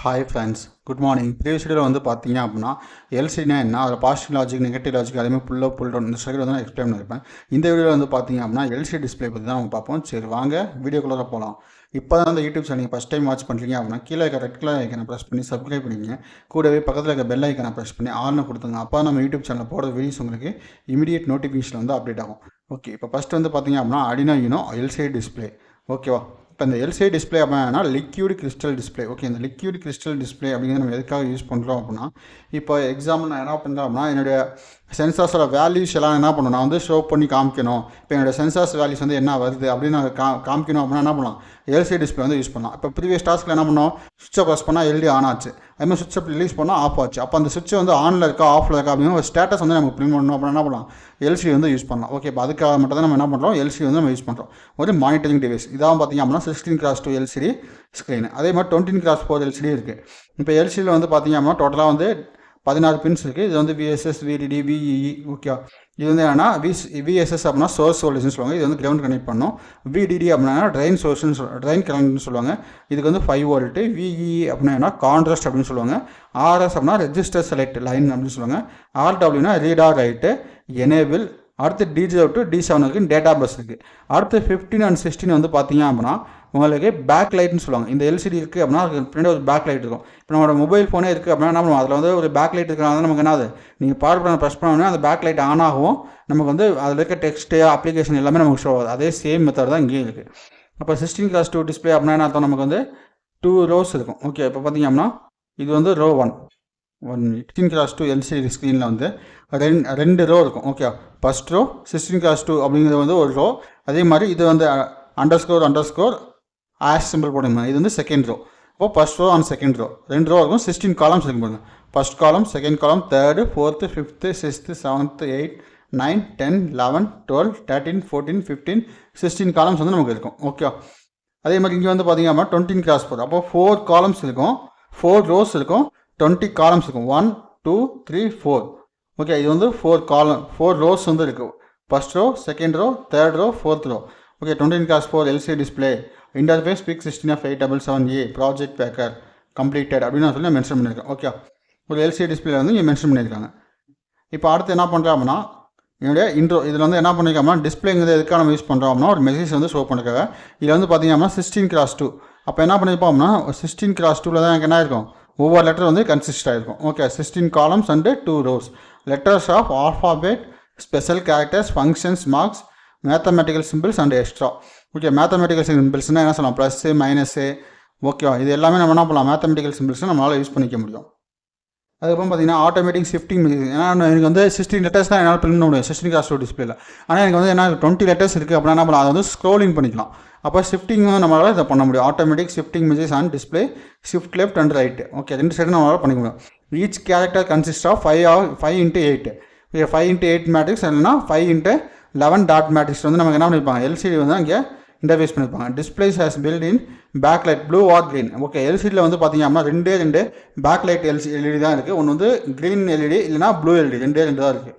Hi friends, good morning. Previous வீடியோவில் வந்து பார்த்தீங்க அப்படின்னா எல்சிடினா என்ன, அதில் பாசிட்டிவ் லாஜிக், நெகட்டிவ் லாஜிக், அதேமாதிரி புல் அப் புல் டவுன் இந்த ஸ்ட்ரக்சர் வந்து நான் எக்ஸ்பிளைன் பண்ணியிருப்பேன். இந்த வீடியோவில் வந்து பார்த்தீங்க அப்படின்னா எல்சிடி டிஸ்பிளே பற்றி தான் நம்ம பார்ப்போம். சரி வாங்க வீடியோக்குள்ளே போகலாம். இப்போ தான் அந்த யூடியூப் சேனல் நீங்கள் ஃபஸ்ட் டைம் வாட்ச் பண்ணுறீங்க அப்படின்னா கீழே இருக்க ரெட் கலர் ஐக்கனை ப்ரெஸ் பண்ணி சப்ஸ்கிரைப் பண்ணிங்க. கூடவே பக்கத்தில் இருக்க பெல் ஐக்கனை ப்ரெஸ் பண்ணி ஆல்னு கொடுத்துங்க. அப்போ நம்ம யூடியூப் சேனலில் போடுற வீடியோஸ் உங்களுக்கு இமீடியட் நோட்டிஃபிகேஷன் வந்து அப்டேட் ஆகும். ஓகே, இப்போ ஃபஸ்ட்டு வந்து பார்த்தீங்க அப்படின்னா Arduino Uno எல்சிடி டிஸ்பிளே. ஓகேவா, இப்போ இந்த எல்சிடி டிஸ்பிளே அப்படின்னா லிக்யூட் கிறிஸ்டல் டிஸ்பிளே. ஓகே, இந்த லிக்யூட் கிறிஸ்டல் டிஸ்பிளே அப்படிங்கிறது நம்ம எதுக்காக யூஸ் பண்ணுறோம் அப்படின்னா, இப்போ எக்ஸாம்பிள் நான் என்ன பண்ணுறேன் அப்படின்னா என்னுடைய சென்சார்ஸோட வேல்யூஸ் எல்லாம் என்ன பண்ணணும், நான் வந்து ஷோ பண்ணி காமிக்கணும். இப்போ என்னோடய சென்சார்ஸ் வேல்யூஸ் வந்து என்ன வருது அப்படின்னு நான் காமிக்கணும் அப்படின்னா என்ன பண்ணலாம், எல்சிடி டிஸ்பிளே வந்து யூஸ் பண்ணலாம். இப்போ ப்ரீவியஸ் டாஸ்க்கில் என்ன பண்ணோம், சுவிட்சை ப்ரெஸ் பண்ணால் எல்இடி ஆன் ஆச்சு, அதுமாதிரி சுவிட்சை ரிலீஸ் பண்ணால் ஆஃப் ஆச்சு. அப்போ அந்த சுவிட்ச் வந்து ஆனில் இருக்கா ஆஃபில் இருக்கா அப்படின்னு ஒரு ஸ்டேட்டஸ் வந்து நமக்கு பிரிண்ட் பண்ணணும் அப்படின்னா என்ன பண்ணலாம், எல்சிடி வந்து யூஸ் பண்ணலாம். ஓகே, இப்போ அதுக்காக மட்டும் தான் நம்ம என்ன பண்ணுறோம், எல்சிடி வந்து நம்ம யூஸ் பண்ணுறோம். ஒரு மானிட்டரிங் டிவைஸ். இதான் பார்த்தீங்க அப்படின்னா 16x2 எல்சிடி ஸ்க்ரீன். அதே மாதிரி 18x4 எல்சிடி இருக்குது. இப்போ எல்சிடியில் வந்து பார்த்தீங்க அப்படின்னா டோட்டலாக வந்து 16 பின்ஸ் இருக்குது. இது வந்து விஎஸ்எஸ், விடிடி, விஇஇ. ஓகே, இது வந்து என்னன்னா விஎஸ்எஸ் அப்படின்னா சோர்ஸ் வோல்டேஜ்னு சொல்லுவாங்க, இது வந்து கிரவுண்ட் கனெக்ட் பண்ணோம். விடிடி அப்படின்னா ட்ரைன் சோர்ஸ்னு ட்ரைன் கரண்ட்னு சொல்லுவாங்க, இதுக்கு வந்து 5 வோல்ட்டு. விஇஇ அப்படின்னா கான்ட்ராஸ்ட் அப்படின்னு சொல்லுவாங்க. ஆர்எஸ் அப்படின்னா ரெஜிஸ்டர் செலக்ட் லைன் அப்படின்னு சொல்லுவாங்க. ஆர்டபிள்யூனா ரீட் ஆர் ரைட்டு, எனேபிள். அடுத்து D0 to D7 இருக்குது, டேட்டா பஸ் இருக்குது. அடுத்து 15 and 16 வந்து பார்த்தீங்க அப்படின்னா உங்களுக்கு பேக் லைட்னு சொல்லுவாங்க. இந்த எல்சிடி இருக்குது அப்படின்னா அதுக்கு பின்னாடி ஒரு பேக் லைட் இருக்கும். இப்போ நம்மளோட மொபைல் ஃபோனே இருக்குது அப்படின்னா என்ன பண்ணுவோம், அதில் வந்து ஒரு பேக் லைட் இருக்கிறனால நமக்கு என்னது, நீங்கள் பவர் பட்டன் ப்ரெஸ் பண்ணோன்னா அந்த பேக் லைட் ஆன் ஆகும். நமக்கு வந்து அதில் இருக்க டெக்ஸ்ட்டு அப்ளிகேஷன் எல்லாமே நமக்கு ஷோ ஆகுது. அதே சேம் மெத்தட் தான் இங்கேயும் இருக்குது. அப்போ 16x2 டிஸ்பிளே அப்படின்னா என்ன அர்த்தம், நமக்கு வந்து 2 rows இருக்கும். ஓகே, இப்போ பார்த்தீங்க அப்படின்னா இது வந்து row 1 16x2 எல்சிடி ஸ்க்ரீனில் வந்து ரெண்டு ரோ இருக்கும். ஓகே, ஃபஸ்ட் ரோ 16x2 அப்படிங்கிறது வந்து ஒரு ரோ. அதே மாதிரி இது வந்து அண்டர்ஸ்கோர் ஆஷ் சிம்பிள் போடுங்க, இது வந்து செகண்ட் ரோ. இப்போ first row and second row ரெண்டு ரோ இருக்கும். 16 காலம்ஸ் இருக்கும் பாருங்க. First column, second column, third, fourth, fifth, sixth, seventh, 8, 9, 10, 11, 12, 13, 14, 15, 16 columns வந்து நமக்கு இருக்கும். ஓகே, அதே மாதிரி இங்கே வந்து பார்த்தீங்க அப்படின்னா 20x4. அப்போ 4 காலம்ஸ் இருக்கும், 4 ரோஸ் இருக்கும், 20 காலம்ஸ் இருக்கும். 1, 2, 3, 4. ஓகே, இது வந்து 4 ரோஸ் வந்து இருக்குது. First row, second row, third row, fourth row. Okay, 20x4 LCD display interface PIC 16F877A project பேக்கர் கம்ப்ளீட்டட் அப்படின்னு நான் சொல்லி மென்ஷன் பண்ணியிருக்கேன். ஓகே, ஒரு எல்சிடி டிஸ்பிளே வந்து இங்கே மென்ஷன் பண்ணியிருக்காங்க. இப்போ அடுத்து என்ன பண்ணுறோம் அப்படின்னா என்னுடைய இன்ட்ரோ இதில் வந்து என்ன பண்ணியிருக்கோம்னா டிஸ்பிளேங்கிறது எதுக்காக நம்ம யூஸ் பண்ணுறோம் அப்படின்னா ஒரு மெசேஜ் வந்து ஷோ பண்ணிருக்காங்க. இதில் வந்து பார்த்தீங்க அப்படின்னா 16x2. அப்போ என்ன பண்ணியிருப்போம் அப்படின்னா 16x2 தான் எனக்கு என்ன இருக்கும், ஒவ்வொரு லெட்டர் வந்து கன்சிஸ்ட் ஆகிருக்கும். Okay, 16 columns and 2 rows. Letters of alphabet, special characters, functions, marks, mathematical symbols and extra. Okay, mathematical சிம்பிள்ஸ்னால் என்ன சொல்லலாம், ப்ளஸ்ஸு, மைனஸு. ஓகேவா, இது எல்லாமே நம்ம என்ன பண்ணலாம், மேத்தமெட்டிக்கல் சிம்பிள்ஸ் நம்மளால் யூஸ் பண்ணிக்க முடியும். அதுக்கப்புறம் பார்த்தீங்கன்னா ஆட்டோமேட்டிக் ஷிஃப்டிங். ஏன்னா எனக்கு வந்து 16 லெட்டர்ஸ் தான் என்னால் பிரிண்ட் பண்ண முடியும் 16x2 டிஸ்பிளேல. ஆனால் எனக்கு வந்து என்ன 20 லெட்டர்ஸ் இருக்குது அப்படின்னா என்ன பண்ணலாம், அதை வந்து ஸ்க்ரோலிங் பண்ணிக்கலாம். அப்போ ஷிஃப்டிங் நம்மளால் இதை பண்ண முடியும். Automatic shifting message on display, shift left and right. Okay, ரெண்டு சைடு நம்மளால் பண்ணிக்க முடியும். Each character consist of 5x8. Okay, 5x8 matrix இல்லைன்னா 5x11 டாட் மேட்ரிக்ஸ் வந்து நமக்கு என்ன பண்ணியிருப்பாங்க, எல்சிடி வந்து அங்கே இன்டர்ஃபேஸ் பண்ணியிருப்பாங்க. Displays has built in back light blue or green. Okay, எல்சிடியில் வந்து பார்த்தீங்க அப்படின்னா ரெண்டு பேக் லைட் எல்இடி தான் இருக்குது. ஒன்று வந்து க்ரீன் எல்இடி இல்லைனா ப்ளூ எல்இடி, ரெண்டு தான் இருக்குது.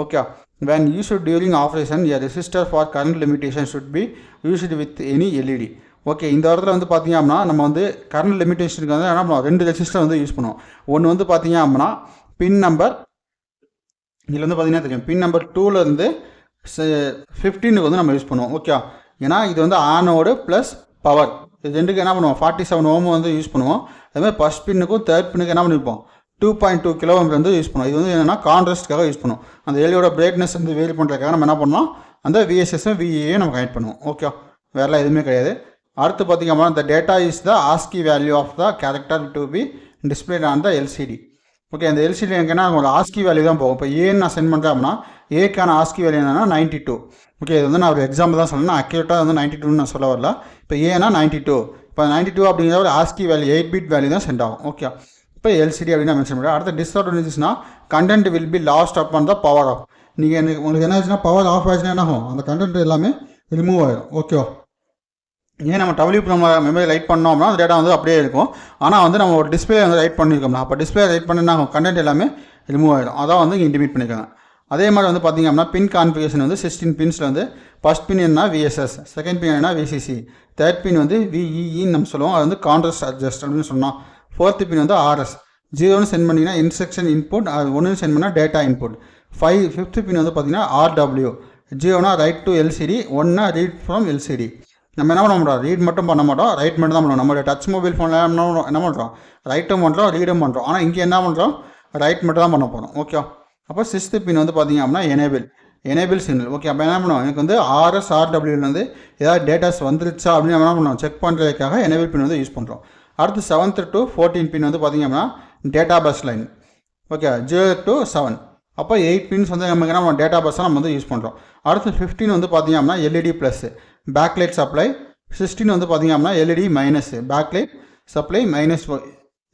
Okay, when used during operation a resistor for current limitation should be used with any LED. Okay, இந்த இடத்துல வந்து பார்த்தீங்க அப்படின்னா நம்ம வந்து கரண்ட் லிமிட்டேஷனுக்கு வந்து என்ன பண்ணுவோம், 2 ரெசிஸ்டர் வந்து யூஸ் பண்ணுவோம். ஒன்று வந்து பார்த்தீங்க அப்படின்னா பின் நம்பர், இதில் வந்து பார்த்தீங்கன்னா தெரியும் பின் நம்பர் 2லேருந்து 15க்கு வந்து நம்ம யூஸ் பண்ணுவோம். ஓகே, ஏன்னா இது வந்து ஆனோடு ப்ளஸ் பவர், இது ரெண்டுக்கு என்ன பண்ணுவோம் 47 ஓம் வந்து யூஸ் பண்ணுவோம். அதுமாதிரி ஃபஸ்ட் பின்னுக்கும் தேர்ட் பின்னுக்கு என்ன பண்ணியிருப்போம் 2.2 kilo வந்து யூஸ் பண்ணுவோம். இது வந்து என்னென்னா கான்ட்ராஸ்ட்காக யூஸ் பண்ணுவோம். அந்த எல்இடியோட பிரைட்னஸ் வந்து வேரி பண்ணுறதுக்காக நம்ம என்ன பண்ணோம், அந்த விஎஸ்எஸும் விஇஏயும் நம்ம கனெக்ட் பண்ணுவோம். ஓகே, வேறு எதுவுமே கிடையாது. அடுத்து பார்த்திங்க அப்படின்னா இந்த data is the ASCII value of the character to be displayed on the LCD. Okay, அந்த எல்சிடி எங்கன்னா உங்களுக்கு ஆஸ்கி வேல்யூ தான் போகும். இப்போ ஏன்னு நான் சென்ட் பண்ணுறேன் அப்படின்னா ஏக்கான ஆஸ்கி வேல்யூ என்னன்னா 92. ஓகே, இது வந்து நான் ஒரு எக்ஸாம்பிள் தான் சொல்லணும், அக்யூரேட்டாக வந்து 92ன்னு நான் சொல்ல வரல. இப்போ ஏன்னா 92, இப்போ 92 அப்படிங்கிற ஒரு ஆஸ்கி வேல்யூ 8 பிட் வேல்யூ தான் சென்ட் ஆகும். ஓகே, இப்போ எல்சிடி அப்படின்னு மென்ஷன் பண்ணுறேன். அடுத்த டிஸ்அட்வான்டேஜஸ்னா content will be lost upon the power off. நீங்கள் உங்களுக்கு என்ன ஆச்சுன்னா பவர் ஆஃப் ஆச்சுன்னா என்ன ஆகும், அந்த கண்டென்ட் எல்லாமே ரிமூவ் ஆகிடும். ஓகேவா, ஏன் நம்ம நம்ம மெமரி ரைட் பண்ணோம்னா அந்த டேட்டா வந்து அப்படியே இருக்கும். ஆனால் வந்து நம்ம ஒரு டிஸ்பிளே வந்து ரைட் பண்ணியிருக்கோம்னா அப்போ டிஸ்பிளே ரைட் பண்ணினா கண்டென்ட் எல்லாமே ரிமூவ் ஆகிடும். அதான் வந்து இங்கே இன்டிமேட் பண்ணியிருக்காங்க. அதே மாதிரி வந்து பார்த்திங்க அப்படின்னா பின் கான்ஃபிகரேஷன் வந்து 16 பின்ஸில் வந்து ஃபஸ்ட் பின் என்ன விஎஸ்எஸ், செகண்ட் பின் என்ன விசிசி, தேர்ட் பின் வந்து விஇஇன்னு நம்ம சொல்லுவோம். அது வந்து கான்ட்ராஸ்ட் அட்ஜஸ்ட் அப்படின்னு சொன்னோம். 4th பின் வந்து ஆர்எஸ். 0ன்னு சென்ட் பண்ணிங்கன்னா இன்ஸ்ட்ரக்ஷன் இன்புட், அது 1ன்னு சென்ட் பண்ணால் டேட்டா இன்புட். 5th பின் வந்து பார்த்தீங்கன்னா ஆர்டபிள்யூ. 0னா ரைட் டு எல்சிடி, 1னா ரீட் ஃப்ரம் எல்சிடி. நம்ம என்ன பண்ண மாட்டோம், ரீட் மட்டும் பண்ண மாட்டோம், ரைட் மட்டும் தான் பண்ணுவோம். நம்மளோட டச் மொபைல் ஃபோனில் என்ன பண்ணுறோம், ரைட்டும் பண்ணுறோம், ரீடும் பண்ணுறோம். ஆனால் இங்கே என்ன பண்ணுறோம், ரைட் மட்டும் தான் பண்ண போகிறோம். ஓகே. அப்போ 6th பின் வந்து பார்த்தீங்க அப்படின்னா எனேபிள் சிக்னல். ஓகே. அப்போ என்ன பண்ணுவோம், எனக்கு வந்து ஆர்எஸ் ஆர்டபிள்யூலேருந்து ஏதாவது டேட்டாஸ் வந்துருச்சா அப்படின்னு நம்ம என்ன பண்ணுவோம், செக் பண்ணுறதுக்காக எனேபிள் பின் வந்து யூஸ் பண்ணுறோம். அடுத்து 7th to 14 பின் வந்து பார்த்தீங்க அப்படின்னா data bus line. Okay. 0 to 7. அப்போ 8 பின்ஸ் வந்து நமக்கு என்ன டேட்டா பஸ்ஸாக நம்ம வந்து யூஸ் பண்ணுறோம். அடுத்து 15 வந்து பார்த்தீங்க அப்படின்னா எல்இடி ப்ளஸ் பேக்லைட் சப்ளை. 16 வந்து பார்த்தீங்க அப்படின்னா LED minus backlight supply minus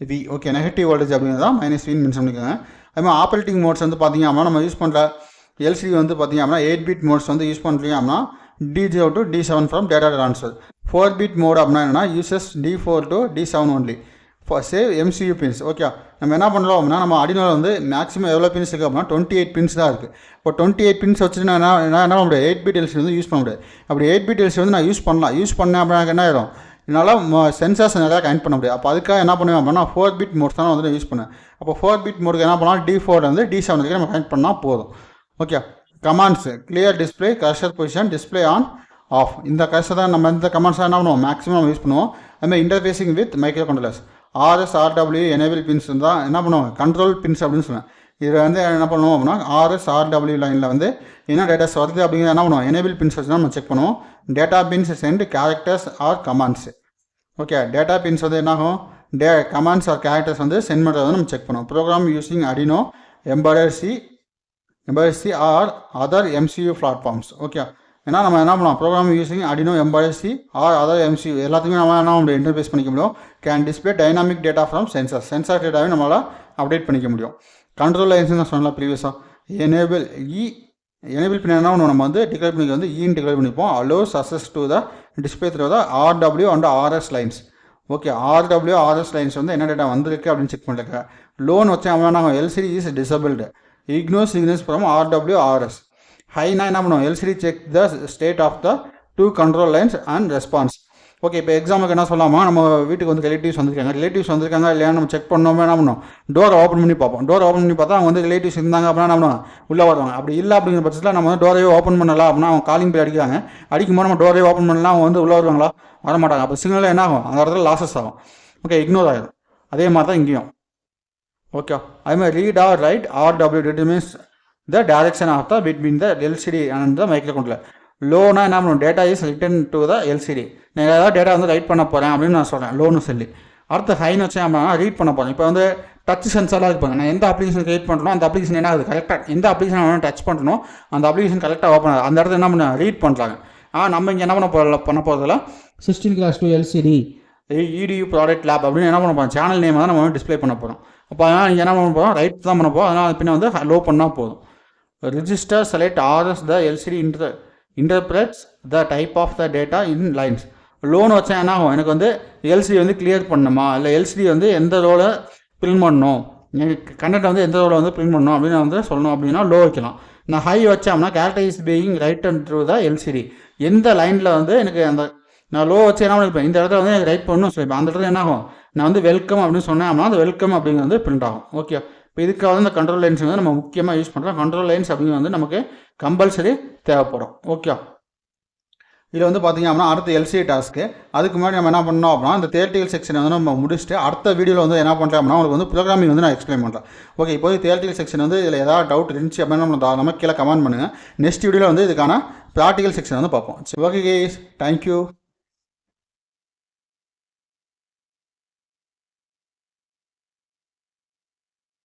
V. Okay. Negative voltage அப்படிங்கிறதா மைனஸ் வின்னு மென்ஷன் பண்ணிக்கோங்க. அதுமாதிரி ஆப்ரேட்டிங் மோட்ஸ் வந்து பார்த்தீங்க அப்படின்னா நம்ம யூஸ் பண்ணுற எல்சிடி வந்து பார்த்தீங்க அப்படின்னா 8 பிட் மோட்ஸ் வந்து யூஸ் பண்ணுறீங்க அப்படின்னா D0 to D7 from data transfer. 4 bit mode அப்படின்னா என்னன்னா uses D4 to D7 only for save MCU pins. Okay. நம்ம என்ன பண்ணுறோம் அப்படின்னா நம்ம அடினோவில் வந்து மேக்ஸிமம் எவ்வளோ பின்ஸ் இருக்குது அப்படின்னா 28 பின்ஸ் தான் இருக்குது. இப்போ 28 பின்ஸ் வச்சுட்டு நான் என்ன பண்ண முடியாது, 8 பிட் எல்சி வந்து யூஸ் பண்ண முடியாது. அப்படி 8 பிட் எல்சி வந்து நான் யூஸ் பண்ணேன் அப்படின்னா என்ன ஆயிடும், என்னால் சென்சார்ஸ் நிறையா கனெக்ட் பண்ண முடியாது. அப்போ அதுக்காக என்ன பண்ணுவேன் அப்படின்னா 4 பிட் மோட்ஸ் தான் வந்து யூஸ் பண்ணேன். அப்போ 4 பிட் மோடுக்கு என்ன பண்ணலாம், D4 வந்து D7 வரைக்கும் நம்ம கனெக்ட் பண்ணால் போதும். Okay. Commands clear display, cursor position, display on off. இந்த கர்சர் தான் நம்ம இந்த கமாண்ட்ஸ் என்ன பண்ணுவோம், மேக்ஸிமம் நம்ம யூஸ் பண்ணுவோம். அதுமாதிரி interfacing with micro controllers. RS R W enable pins தான் என்ன பண்ணுவோம், கண்ட்ரோல் பின்ஸ் அப்படின்னு சொல்லுவேன். இதில் வந்து என்ன பண்ணுவோம் அப்படின்னா ஆர்எஸ் ஆர்டபிள்யூ லைனில் வந்து என்ன டேட்டாஸ் வருது அப்படிங்கிறத என்ன பண்ணுவோம், எனேபிள் பின்ஸ் வச்சு தான் நம்ம செக் பண்ணுவோம். Data pins send characters or commands. Okay. Data pins வந்து என்னாகும், கமாண்ட்ஸ் ஆர் கேரக்டர்ஸ் வந்து சென்ட் பண்ணுறது வந்து நம்ம செக் பண்ணுவோம். Program using Arduino embedded C or other MCU platforms. Okay. ஏன்னா நம்ம என்ன பண்ணலாம், program using Arduino embedded C or other MCU எல்லாத்துக்குமே நம்ம என்ன இன்டர்ஃபேஸ் பண்ணிக்க முடியும். Can display dynamic data from sensor டேட்டாவே நம்மளால் அப்டேட் பண்ணிக்க முடியும். கண்ட்ரோல் லைன்ஸ் தான் சொன்னலாம் ப்ரீவியஸாக. எனேபிள் பின் என்ன பண்ணுவோம், நம்ம வந்து டிக்ளேர் பண்ணிக்க வந்து ஈன்னு டிக்ளேர் பண்ணிப்போம். Allows access to the display through the RW and RS lines. Okay. RW RS lines வந்து என்ன டேட்டா வந்திருக்கு அப்படின்னு செக் பண்ணிருக்க. லோன் வச்சு அவன் நாங்கள் LCD is disabled, ignore signals from RW RS. ஹைனா என்ன பண்ணுவோம், LCD check the state of the 2 control lines and response. Okay. இப்போ எக்ஸாம்பிளுக்கு என்ன சொல்லலாமா, நம்ம வீட்டுக்கு வந்து ரிலேட்டிவ்ஸ் வந்திருக்காங்க இல்லையா நம்ம செக் பண்ணோமே என்ன பண்ணுவோம், டோரை ஓப்பன் பண்ணி பார்ப்போம். டோர் ஓப்பன் பண்ணி பார்த்தா அவங்க வந்து ரிலேட்டிவ்ஸ் இருந்தாங்க அப்படின்னா நம்ம உள்ளே வருவாங்க. அப்படி இல்லை அப்படிங்கிற பட்சத்தில் நம்ம வந்து டோரையே ஓப்பன் பண்ணலாம் அப்படின்னா அவங்க காலிங் போய் அடிக்கிறாங்க. அடிக்கும்போது நம்ம டோரையே ஓப்பன் பண்ணலாம், அவங்க வந்து உள்ளே வருவாங்களா, வரமாட்டாங்க. அப்போ சிக்னல் என்ன ஆகும், அந்த இடத்துல லாஸஸ் ஆகும். ஓகே. இக்னோர் ஆகிடும். அதே மாதிரி தான் இங்கேயும். ஓகே. அதுமாதிரி read or write RW determines the direction of the between the LCD and the microcontroller. லோனா என்ன பண்ணுவோம், data is written to the LCD. நான் ஏதாவது டேட்டா வந்து ரைட் பண்ண போகிறேன் அப்படின்னு நான் சொல்கிறேன் லோன்னு சொல்லி. அடுத்து ஹைன்னு வச்சு நம்ம ரீட் பண்ண போகிறேன். இப்போ வந்து டச் சென்சாராக இருப்பாங்க. நான் எந்த அப்ளிகேஷன் கிரியேட் பண்ணுறோம் அந்த அப்ளிகேஷன் என்ன ஆகுது, கரெக்டாக எந்த அப்ளிகேஷன் அவன் டச் பண்ணணும் அந்த அப்ளிகேஷன் கரெக்டாக ஓப்பன் ஆகுது. அந்த இடத்துல என்ன பண்ண ரீட் பண்ணுறாங்க. நம்ம இங்கே என்ன பண்ண போகிறதுல 16:2 LCD EDU ப்ராடக்ட் லேப் அப்படின்னு என்ன பண்ண போகிறோம், சேனல் நேம் தான் நம்ம டிஸ்பிளே பண்ண போகிறோம். அப்போ அதனால் இங்கே என்ன பண்ண போகிறோம், ரைட் தான் பண்ண போகிறோம். அதனால் பின்ன வந்து லோ பண்ணால் போதும். Register select RS the LCD interprets the type of the data in lines. Loan வச்சா என்ன ஆகும், எனக்கு வந்து LCD வந்து கிளியர் பண்ணணுமா இல்லை LCD வந்து எந்த ரோலை பிரிண்ட் பண்ணணும், எனக்கு கண்டென்ட் வந்து எந்த ரோலை வந்து பிரிண்ட் பண்ணணும் அப்படின்னு வந்து சொல்லணும் அப்படின்னா லோ வைக்கலாம். நான் ஹை வச்சோம்னா character is being right and through the LCD. எந்த லைனில் வந்து எனக்கு அந்த நான் லோ வச்சு என்ன பண்ணிப்பேன், இந்த இடத்துல வந்து எனக்கு ரைட் பண்ணணும் சொல்லிப்பேன். அந்த இடத்துல என்ன ஆகும், நான் வந்து வெல்கம் அப்படின்னு சொன்னேன் அப்படின்னா அந்த வெல்கம் அப்படிங்கிறது வந்து பிரிண்ட் ஆகும். ஓகே. இப்போ இதுக்காக வந்து இந்த கண்ட்ரோல் லைன்ஸ் வந்து நம்ம முக்கியமாக யூஸ் பண்ணுறோம். கண்ட்ரோல் லைன்ஸ் அப்படிங்கிறது வந்து நமக்கு கம்பல்சரி தேவைப்படும். ஓகே. இதில் வந்து பார்த்திங்க அப்படின்னா அடுத்த LCD டாஸ்க்கு. அதுக்கு முன்னாடி நம்ம என்ன பண்ணோம் அப்படின்னா இந்த தியரிட்டிக்கல் செக்ஷன் வந்து நம்ம முடிச்சுட்டு அடுத்த வீடியோவில் வந்து என்ன பண்ணுறேன் அப்படின்னா உங்களுக்கு வந்து ப்ரோக்ராமிங் வந்து நான் எக்ஸ்பிளைன் பண்ணுறேன். ஓகே. இப்போ தியரிட்டிக்கல் செக்ஷன் வந்து இதில் ஏதாவது டவுட் இருந்துச்சு அப்படின்னா நம்ம கீழே கமெண்ட் பண்ணுங்கள். நெக்ஸ்ட் வீடியோவில் வந்து இதுக்கான ப்ராக்டிக்கல் செக்ஷன் வந்து பார்ப்போம். Okay guys, thank you.